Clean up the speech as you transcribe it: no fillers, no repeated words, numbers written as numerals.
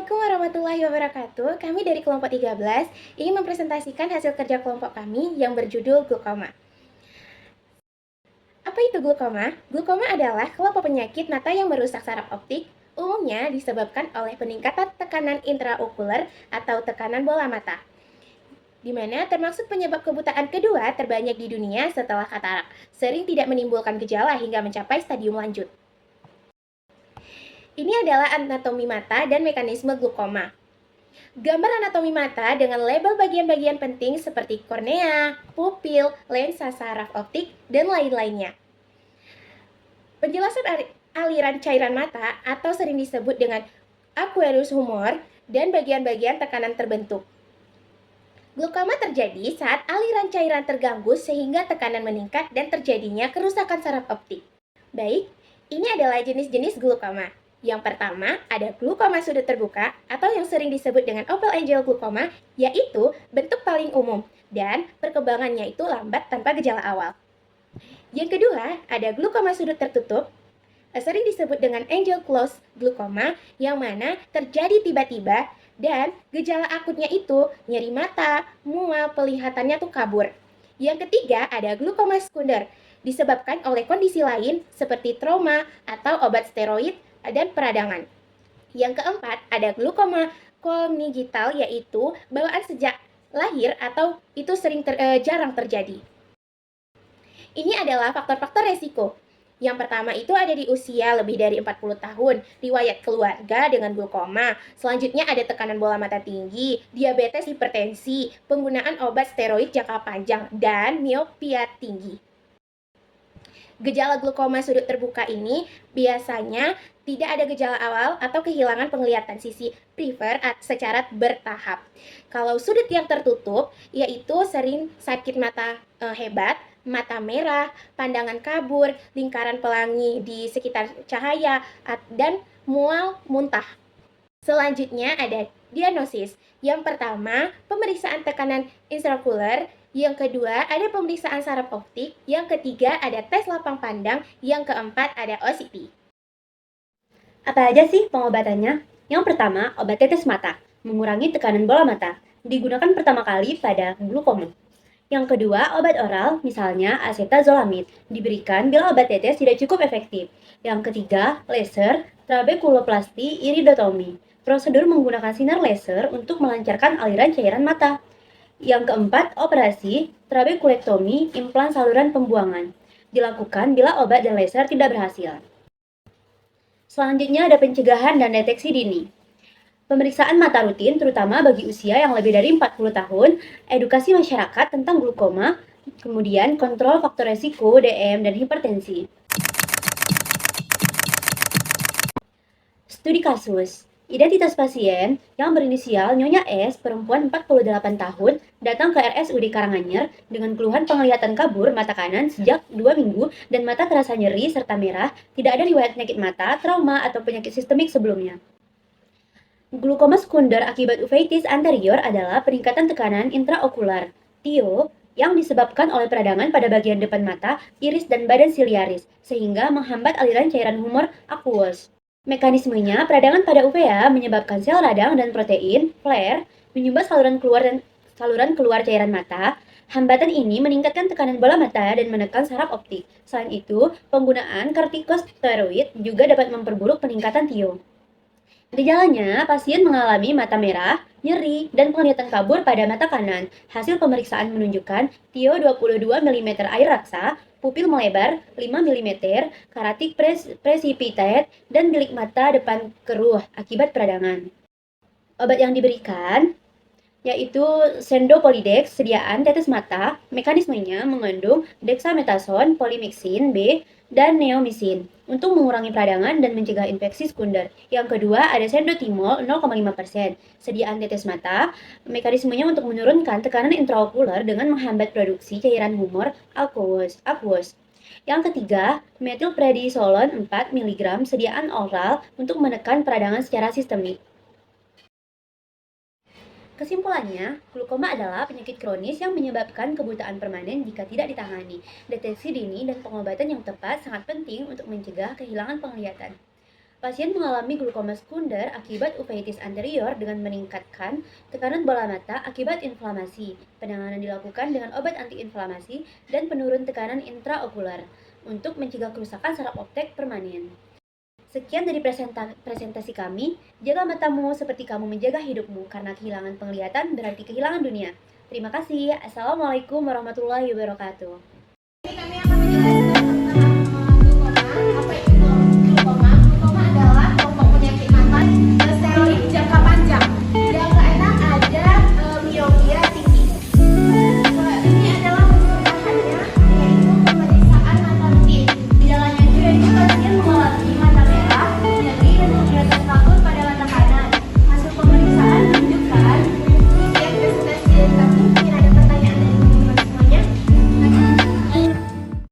Assalamualaikum warahmatullahi wabarakatuh. Kami dari kelompok 13 ingin mempresentasikan hasil kerja kelompok kami yang berjudul glukoma. Apa itu glukoma? Glukoma adalah kelompok penyakit mata yang merusak saraf optik, umumnya disebabkan oleh peningkatan tekanan intraokuler atau tekanan bola mata, di mana termasuk penyebab kebutaan kedua terbanyak di dunia setelah katarak, sering tidak menimbulkan gejala hingga mencapai stadium lanjut. Ini adalah anatomi mata dan mekanisme glukoma. Gambar anatomi mata dengan label bagian-bagian penting seperti kornea, pupil, lensa saraf optik, dan lain-lainnya. Penjelasan aliran cairan mata atau sering disebut dengan aqueous humor dan bagian-bagian tekanan terbentuk. Glukoma terjadi saat aliran cairan terganggu sehingga tekanan meningkat dan terjadinya kerusakan saraf optik. Baik, ini adalah jenis-jenis glukoma. Yang pertama, ada glukoma sudut terbuka atau yang sering disebut dengan open angle glukoma, yaitu bentuk paling umum dan perkembangannya itu lambat tanpa gejala awal. Yang kedua, ada glukoma sudut tertutup, sering disebut dengan angel close glukoma, yang mana terjadi tiba-tiba dan gejala akutnya itu nyeri mata, mual, penglihatannya tuh kabur. Yang ketiga, ada glukoma sekunder, disebabkan oleh kondisi lain seperti trauma atau obat steroid dan peradangan. Yang keempat, ada glukoma kongenital, yaitu bawaan sejak lahir atau itu jarang terjadi. Ini adalah faktor-faktor resiko. Yang pertama itu ada di usia lebih dari 40 tahun, riwayat keluarga dengan glukoma. Selanjutnya ada tekanan bola mata tinggi, diabetes, hipertensi, penggunaan obat steroid jangka panjang, dan miopia tinggi. Gejala glukoma sudut terbuka ini biasanya tidak ada gejala awal atau kehilangan penglihatan sisi peripher secara bertahap. Kalau sudut yang tertutup, yaitu sering sakit mata hebat, mata merah, pandangan kabur, lingkaran pelangi di sekitar cahaya, dan mual muntah. Selanjutnya ada diagnosis. Yang pertama, pemeriksaan tekanan intraokuler. Yang kedua, ada pemeriksaan saraf optik. Yang ketiga, ada tes lapang pandang. Yang keempat, ada OCT. Apa aja sih pengobatannya? Yang pertama, obat tetes mata, mengurangi tekanan bola mata. Digunakan pertama kali pada glukoma. Yang kedua, obat oral, misalnya acetazolamid, diberikan bila obat tetes tidak cukup efektif. Yang ketiga, laser, trabekuloplasti iridotomi. Prosedur menggunakan sinar laser untuk melancarkan aliran cairan mata. Yang keempat, operasi trabekulektomi implan saluran pembuangan. Dilakukan bila obat dan laser tidak berhasil. Selanjutnya ada pencegahan dan deteksi dini. Pemeriksaan mata rutin, terutama bagi usia yang lebih dari 40 tahun, edukasi masyarakat tentang glukoma, kemudian kontrol faktor resiko, DM, dan hipertensi. Studi kasus. Identitas pasien yang berinisial Nyonya S, perempuan 48 tahun, datang ke RSUD Karanganyar dengan keluhan penglihatan kabur mata kanan sejak 2 minggu dan mata terasa nyeri serta merah, tidak ada riwayat penyakit mata, trauma, atau penyakit sistemik sebelumnya. Glukoma sekunder akibat uveitis anterior adalah peningkatan tekanan intraokular, TIO, yang disebabkan oleh peradangan pada bagian depan mata, iris, dan badan siliaris, sehingga menghambat aliran cairan humor aqueous. Mekanismenya, peradangan pada uvea menyebabkan sel radang dan protein, flare, menyumbat saluran keluar cairan mata. Hambatan ini meningkatkan tekanan bola mata dan menekan saraf optik. Selain itu, penggunaan kortikosteroid juga dapat memperburuk peningkatan TIO. Gejalanya, pasien mengalami mata merah, nyeri, dan penglihatan kabur pada mata kanan. Hasil pemeriksaan menunjukkan TIO 22 mm air raksa, pupil melebar 5 mm, karatik precipitate, dan bilik mata depan keruh akibat peradangan. Obat yang diberikan yaitu sendopolidex, sediaan tetes mata. Mekanismenya mengandung dexamethasone, polymyxin B, dan neomycin untuk mengurangi peradangan dan mencegah infeksi sekunder. Yang kedua ada sendotimol 0,5%, sediaan tetes mata. Mekanismenya untuk menurunkan tekanan intraokuler dengan menghambat produksi cairan humor aqueous. Yang ketiga, metilprednisolone 4 mg, sediaan oral untuk menekan peradangan secara sistemik. Kesimpulannya, glukoma adalah penyakit kronis yang menyebabkan kebutaan permanen jika tidak ditangani. Deteksi dini dan pengobatan yang tepat sangat penting untuk mencegah kehilangan penglihatan. Pasien mengalami glaukoma sekunder akibat uveitis anterior dengan meningkatkan tekanan bola mata akibat inflamasi. Penanganan dilakukan dengan obat antiinflamasi dan penurun tekanan intraokular untuk mencegah kerusakan saraf optik permanen. Sekian dari presentasi kami. Jaga matamu seperti kamu menjaga hidupmu, karena kehilangan penglihatan berarti kehilangan dunia. Terima kasih. Assalamualaikum warahmatullahi wabarakatuh.